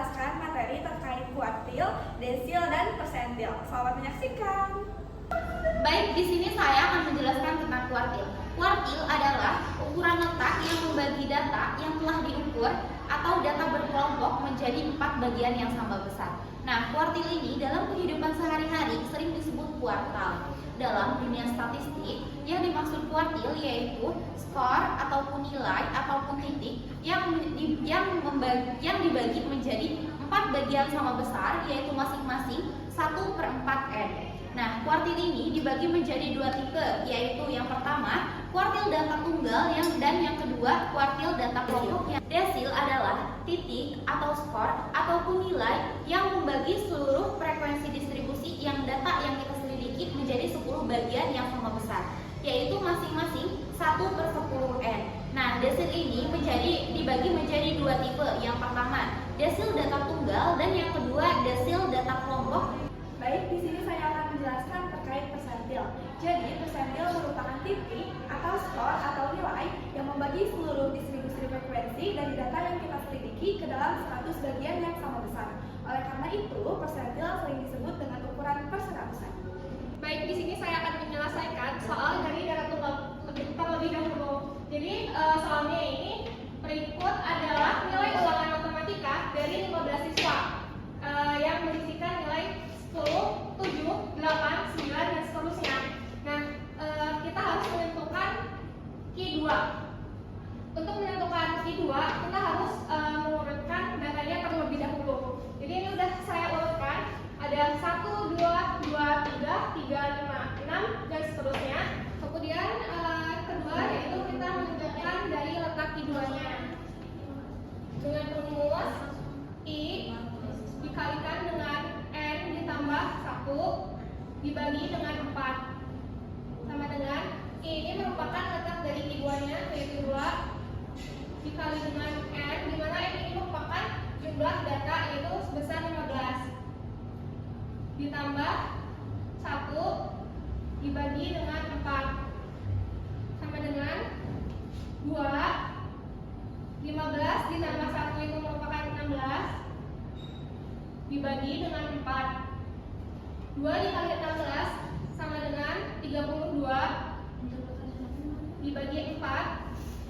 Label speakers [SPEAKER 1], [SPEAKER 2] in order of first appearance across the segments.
[SPEAKER 1] menjelaskan materi terkait kuartil, desil, dan persentil. Selamat menyaksikan.
[SPEAKER 2] Baik, di sini saya akan menjelaskan tentang kuartil. Kuartil adalah ukuran letak yang membagi data yang telah diukur atau data berkelompok menjadi 4 bagian yang sama besar. Nah, kuartil ini dalam kehidupan sehari-hari sering disebut kuartal. Dalam dunia statistik, yang dimaksud kuartil yaitu skor ataupun nilai ataupun titik yang dibagi menjadi 4 bagian sama besar, yaitu masing-masing 1/4n. Nah, kuartil ini dibagi menjadi 2 tipe, yaitu yang pertama kuartil data tunggal dan yang kedua kuartil data kelompok. Desil adalah titik atau skor ataupun nilai yang membagi seluruh frekuensi distribusi yang data yang kita selidiki menjadi 10 bagian yang sama besar, yaitu masing-masing 1/10n. Nah, desil ini dibagi menjadi 2 tipe. Yang pertama desil data tunggal dan yang kedua desil data kelompok.
[SPEAKER 1] Baik, di sini saya akan menjelaskan terkait persentil. Jadi, persentil merupakan titik atau skor atau nilai yang membagi seluruh distribusi frekuensi dari data yang kita selidiki ke dalam 100 bagian yang sama besar. Oleh karena itu, persentil sering disebut dengan ukuran perseratusan.
[SPEAKER 3] Baik, di sini saya akan menyelesaikan soal dari data tunggal terlebih dahulu. Jadi, soalnya ini berikut adalah nilai ulangan matematika dari 15 siswa yang berisikan nilai 10, 7, 8, 9, dan seterusnya. Nah, kita harus menentukan Q2. Untuk menentukan Q2, kita harus mengurutkan datanya terlebih dahulu. Jadi ini sudah saya urutkan. Ada 1, 2, 2, 3, 3, 5, 6, dan seterusnya. Kemudian kedua yaitu kita menentukan dari letak Q2-nya. Dengan rumus I dikalikan dengan N ditambah 1 dibagi dengan 4 sama dengan I ini merupakan letak dari Q2-nya, yaitu 2 dikali dengan N, di mana N ini merupakan jumlah data yaitu sebesar 15 ditambah 1 dibagi dengan 4 sama dengan 2. 15 ditambah 1 itu merupakan 16 dibagi dengan 4. 2 dikali 16 sama dengan 32 dibagi 4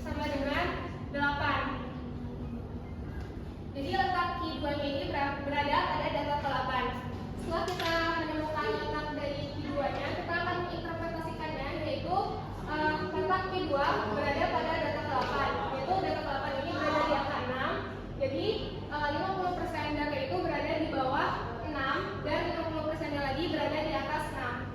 [SPEAKER 3] sama dengan 8. Jadi letak Q2-nya ini berada pada data ke-8. Setelah kita menemukan letak dari Q2-nya, kita akan menginterpretasikannya, yaitu letak Q2 berada pada data ke-8, yaitu data ke-8 ini berada di angka 6. Jadi 50% data itu berada di bawah 6 dan 50% lagi berada di atas 6.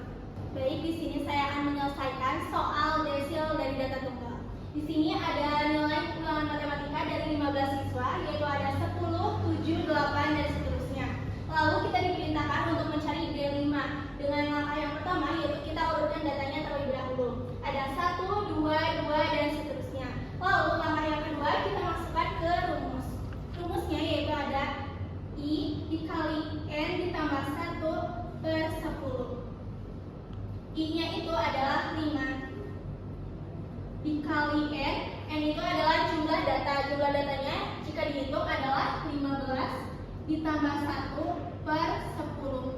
[SPEAKER 2] Baik, di sini saya akan menyelesaikan soal desil dari data tunggal. Di sini ada nilai ulangan matematika dari 15 siswa, yaitu ada 10, 7, 8, dan seterusnya. Lalu kita diperintahkan untuk mencari D5 dengan langkah yang pertama, yaitu kita urutkan datanya terlebih dahulu. Ada 1, 2, 2, dan seterusnya. Lalu langkah yang kedua kita masukkan ke rumus. Rumusnya yaitu ada I dikali N ditambah 1/10. I-nya itu adalah 5 dikali N itu adalah jumlah data. Jumlah datanya jika dihitung adalah 15 ditambah 1/10.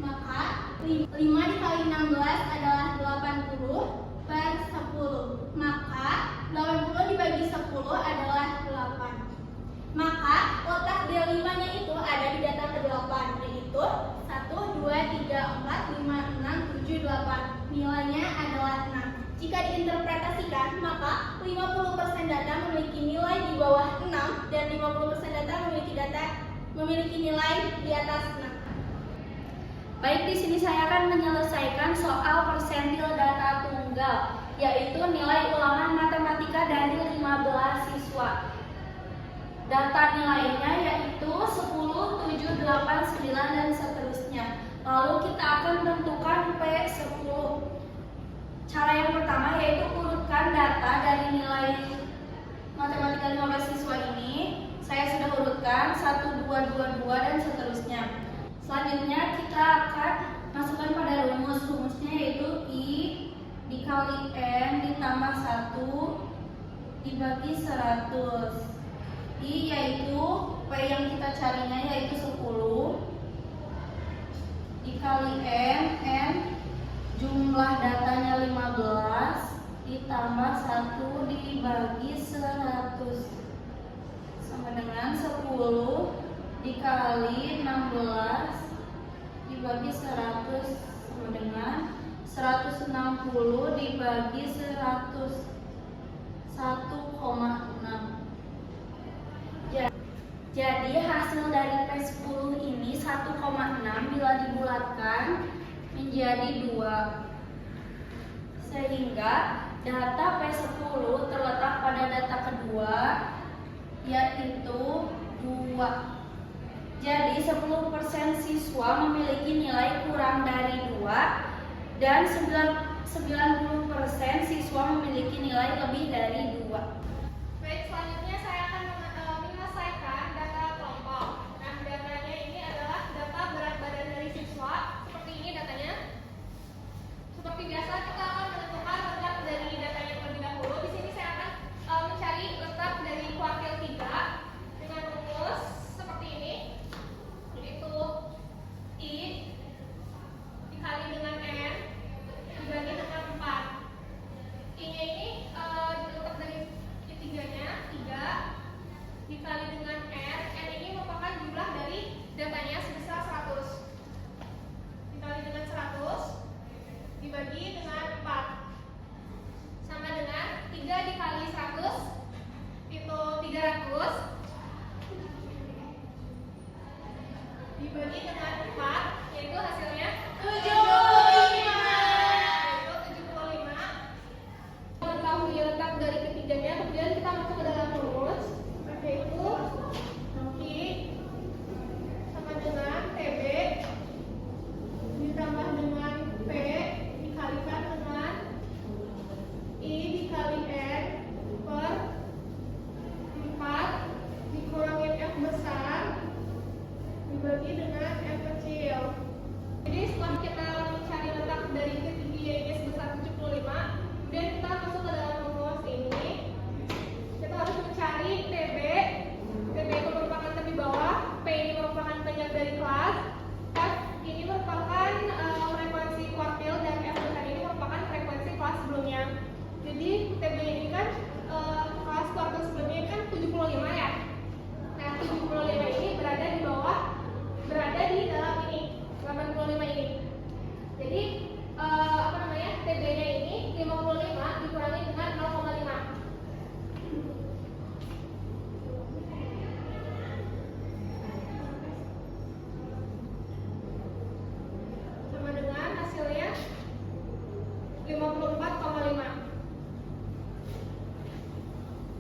[SPEAKER 2] Maka 5 dikali 16 adalah 80/10. Maka 80 dibagi 10 adalah 8. Maka letak D5-nya itu ada di data ke-8, yaitu 1, 2, 3, 4, 5, 6, 7, 8. Nilainya adalah 6. Jika diinterpretasikan, maka 50% data memiliki nilai di bawah 6 dan 50% data memiliki nilai di atas 6. Baik, di sini saya akan menyelesaikan soal persentil data tunggal, yaitu nilai ulangan matematika dari 15 siswa. Data nilainya yaitu 10, 7, 8, 9, dan seterusnya. Lalu kita akan menentukan P10. Cara yang pertama yaitu urutkan data dari nilai matematika 15 siswa ini. Saya sudah urutkan 1, 2, 2, 2, dan seterusnya. Selanjutnya kita akan masukkan pada rumus. Rumusnya yaitu I dikali N ditambah 1 dibagi 100. I yaitu P yang kita carinya yaitu 10 dikali N jumlah datanya 15 ditambah 1 dibagi 100 sama dengan 10 dikali 16 dibagi 100 sama dengan 160 dibagi 100 1,6. Jadi hasil dari P10 ini 1,6 bila dibulatkan menjadi 2. Sehingga data P10 terletak pada data kedua yaitu 2. Jadi 10% siswa memiliki nilai kurang dari 2 dan 90% siswa memiliki nilai lebih dari 2.
[SPEAKER 3] Baik, selanjutnya saya akan menyelesaikan data kelompok. Nah, datanya ini adalah data berat badan dari siswa. Seperti ini datanya. Seperti biasa kita akan menentukan letak dari datanya terlebih dahulu. Di sini saya akan mencari letak dari kuartil 3 dengan rumus seperti ini. Yaitu I dikali dengan N dibagi dengan 4. I-nya ini letak dari I3-nya 3 dikali dengan N. N ini merupakan jumlah dari datanya sebesar 100 dikali dengan 100 dibagi dengan 4 sama dengan 3 dikali 100 itu 300 dibagi dengan 4 yaitu hasilnya 75. Mengetahui letak dari ketiganya, kemudian kita masuk ke dalam rumus yaitu I sama dengan TB ditambah dengan P dikalikan dengan I dikali N per 4 dikurangin F besar dibagi dengan F kecil. Jadi setelah kita mencari letak dari ketiga ini sebesar 75, kemudian kita masuk ke dalam rumus ini. Kita harus mencari TB. TB itu merupakan tepi bawah, P ini merupakan panjang dari kelas, F ini merupakan frekuensi kuartil, dan F besar ini merupakan frekuensi kelas sebelumnya. Jadi TB ini kan kelas kuartil sebelumnya kan 75 ya. Nah, 75 ini berada di bawah, berada di dalam ini 85 ini. Jadi TB-nya ini 55 dikurangi dengan 0,5. Sama dengan hasilnya 54,5.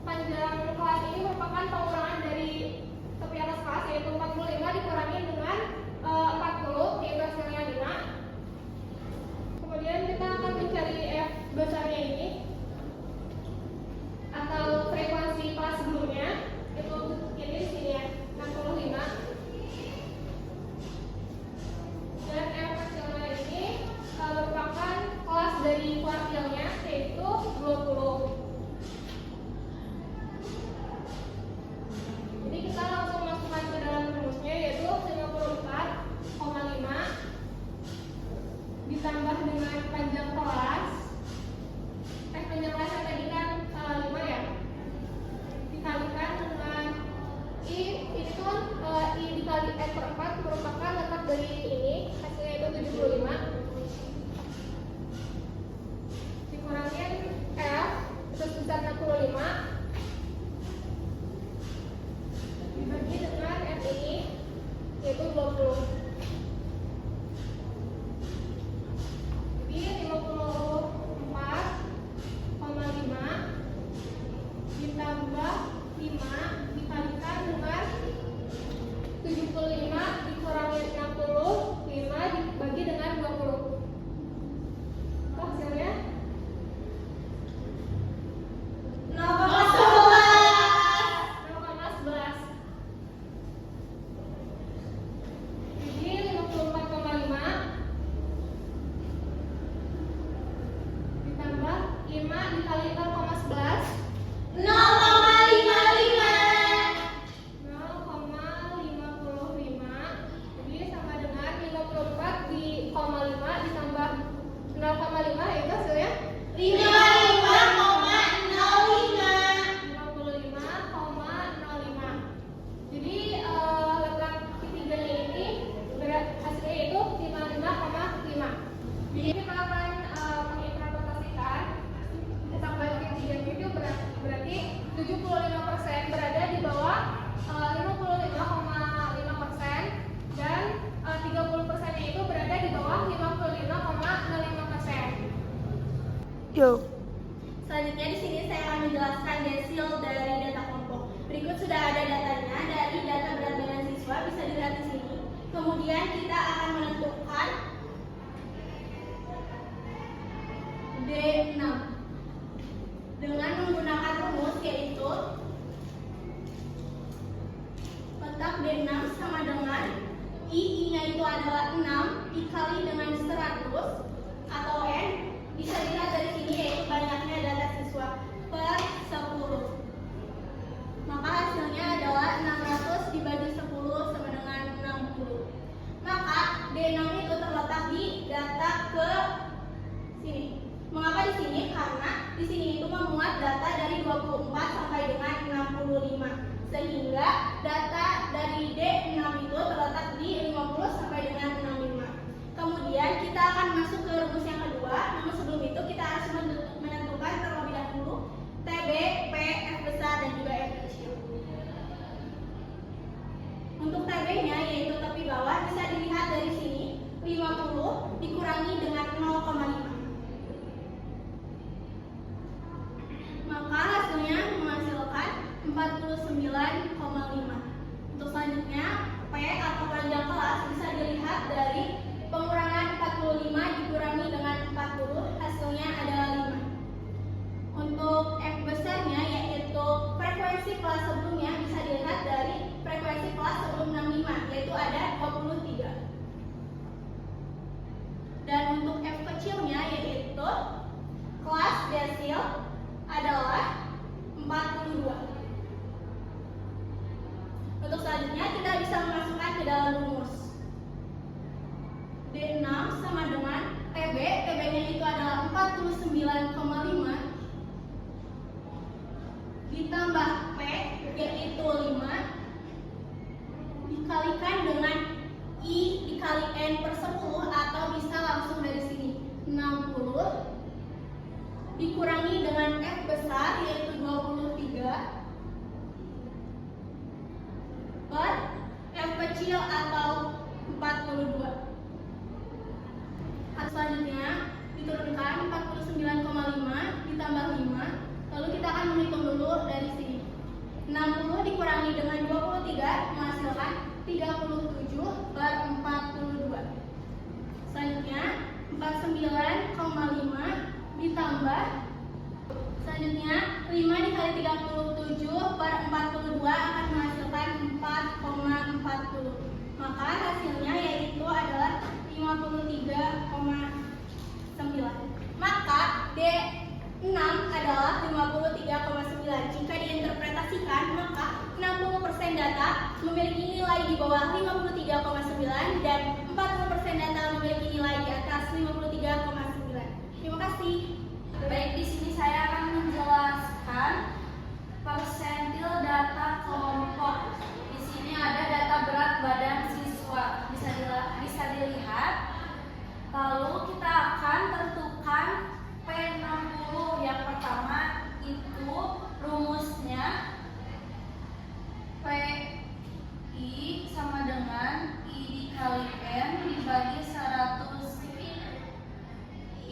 [SPEAKER 3] Panjang kelas ini merupakan pengurangan dari tepi atas kelas yaitu 45 dikurangi dengan 40 yaitu hasilnya 5. Kemudian kita akan mencari F besarnya ini atau frekuensi kelas sebelumnya, itu ini di sini ya 65, dan F kecilnya ini merupakan kelas dari kuartilnya yaitu 20. Jadi kita langsung masukkan ke dalam rumusnya yaitu 54,5 ditambah dengan panjang kelas. Panjang kelasnya tadi kan 5 ya, dikalikan dengan I, ini tuh I dikali N per 4 merupakan letak dari ini, hasilnya itu 75 dikurangin F itu sebesar 65 dibagi dengan F ini yaitu 20. Jadi 54,5 ditambah 5 dikalikan dengan 75 dikurangi 60
[SPEAKER 4] Go.
[SPEAKER 1] Selanjutnya di sini saya akan menjelaskan desil dari data kelompok. Berikut sudah ada datanya dari data berat badan siswa, bisa dilihat di sini. Kemudian kita akan menentukan D6 dengan menggunakan rumus, yaitu letak D6 sama dengan I-nya itu adalah 6 dikali dengan 100 atau N, bisa dilihat dari sini yaitu banyaknya data siswa per 10. Maka hasilnya adalah 600 dibagi 10 sama dengan 60. Maka D6 itu terletak di data ke sini. Mengapa di sini? Karena di sini itu memuat data dari 24 sampai dengan 65. Sehingga data dari D6 itu terletak di 50 sampai dengan 65. Kemudian kita akan masuk ke rumus yang kedua. Namun sebelum itu kita harus menentukan terlebih dahulu TB, P, F besar dan juga F kecil. Untuk TB-nya yaitu tepi bawah, bisa dilihat dari sini 50 dikurangi dengan 0,5. Maka hasilnya menghasilkan 49,5. Untuk selanjutnya P atau panjang kelas bisa dilihat dari pengurangan 45 dikurangi dengan 40, hasilnya adalah 5. Untuk F besarnya yaitu frekuensi kelas sebelumnya, bisa dilihat dari frekuensi kelas sebelum 65 yaitu ada 23. Dan untuk F kecilnya yaitu kelas desil adalah 42. Untuk selanjutnya kita bisa memasukkan ke dalam rumus. D6 sama dengan TB, TB-nya itu adalah 49,5 ditambah P yaitu 5 dikalikan dengan I dikali N per 10, atau bisa langsung dari sini 60 dikurangi dengan F besar yaitu 23 per F kecil atau 42. Selanjutnya diturunkan 49,5 ditambah 5. Lalu kita akan menghitung dulu dari sini. 60 dikurangi dengan 23 menghasilkan 37 per 42. Selanjutnya 49,5 ditambah, selanjutnya 5 dikali 37 per 42 akan menghasilkan 4,40. Maka hasilnya yaitu adalah 53,9. Maka D6 adalah 53,9. Jika diinterpretasikan, maka 60% data memiliki nilai di bawah 53,9 dan 40% data memiliki nilai di atas 53,9. Terima kasih.
[SPEAKER 2] Baik, di sini saya akan menjelaskan persentil data kelompok. Di sini ada data berat badan siswa, bisa dilihat. Lalu kita akan tentukan P60. Yang pertama itu rumusnya PI sama dengan I dikali N dibagi 100.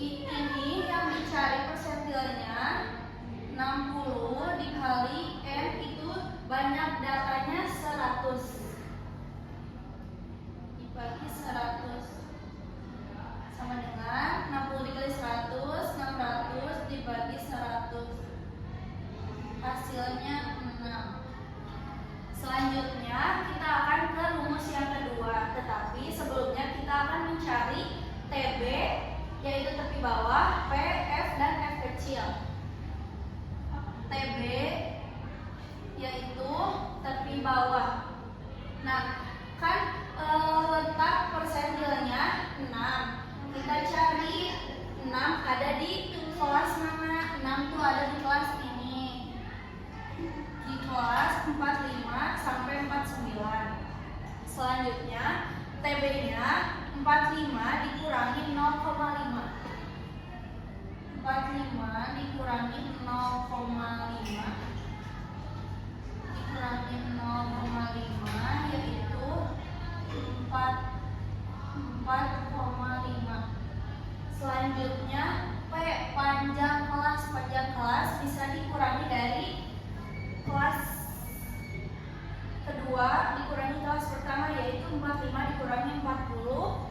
[SPEAKER 2] Ini yang dicari persentilnya 60 dikali N, itu banyak datanya 100 dibagi 100 sama dengan 60 dikali 100, 600 dibagi 100, hasilnya 6. Selanjutnya kita akan ke rumus yang kedua, tetapi sebelumnya kita akan mencari TB yaitu tepi bawah, P, F, dan F kecil. TB yaitu tepi bawah. Nah, kan letak persentilnya 6. Kita cari 6 ada di kelas mana? 6 tuh ada di kelas ini. Di kelas 45 sampai 49. Selanjutnya TB-nya 45 dikurangi 0,5. 45 dikurangi 0,5 dikurangi 0,5 yaitu 4,5. Selanjutnya P panjang
[SPEAKER 4] dikurangi kelas pertama yaitu 45 dikurangi 40.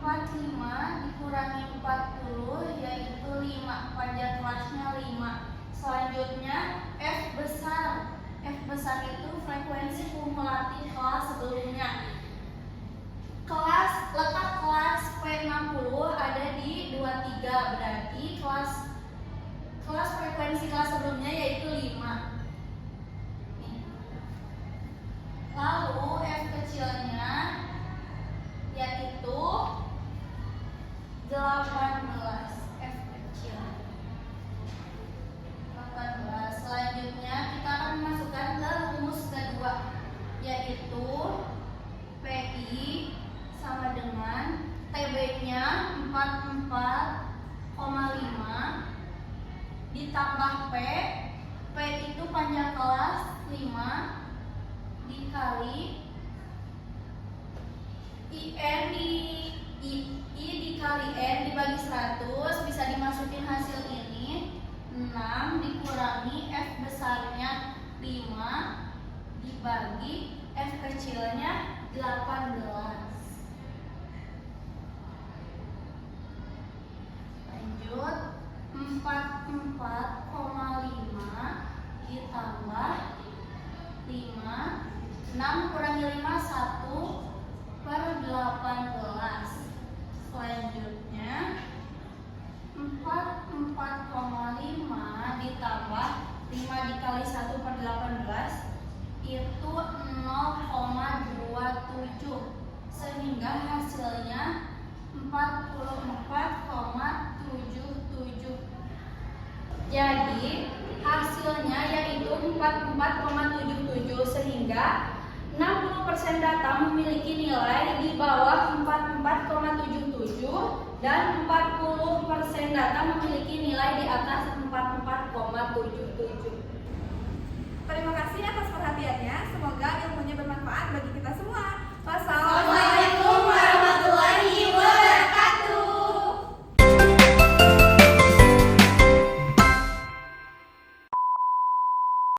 [SPEAKER 4] 45 dikurangi 40 yaitu 5. Panjang kelasnya 5. Selanjutnya F besar. F besar itu frekuensi kumulatif kelas sebelumnya. Letak kelas P60 ada di 23, berarti kelas frekuensi kelas sebelumnya yaitu 5. Lalu F kecilnya yaitu 18. F kecil 18. Selanjutnya kita akan memasukkan ke rumus kedua yaitu PI sama dengan TB-nya 44,5 ditambah P itu panjang kelas 5 dikali I dikali N dibagi 100 bisa dimasukin hasil ini 6 dikurangi F besarnya 5 dibagi F kecilnya 18. Lanjut 44,5 ditambah 5 6 kurangi 5 1/18. Selanjutnya 44,5 ditambah 5 dikali 1/18 itu 0,27 sehingga hasilnya 44,77. Jadi hasilnya yaitu 44,77 sehingga 60% data memiliki nilai di bawah 44,77 dan 40% data memiliki nilai di atas 44,77.
[SPEAKER 1] Terima kasih atas perhatiannya. Semoga ilmunya bermanfaat bagi kita semua.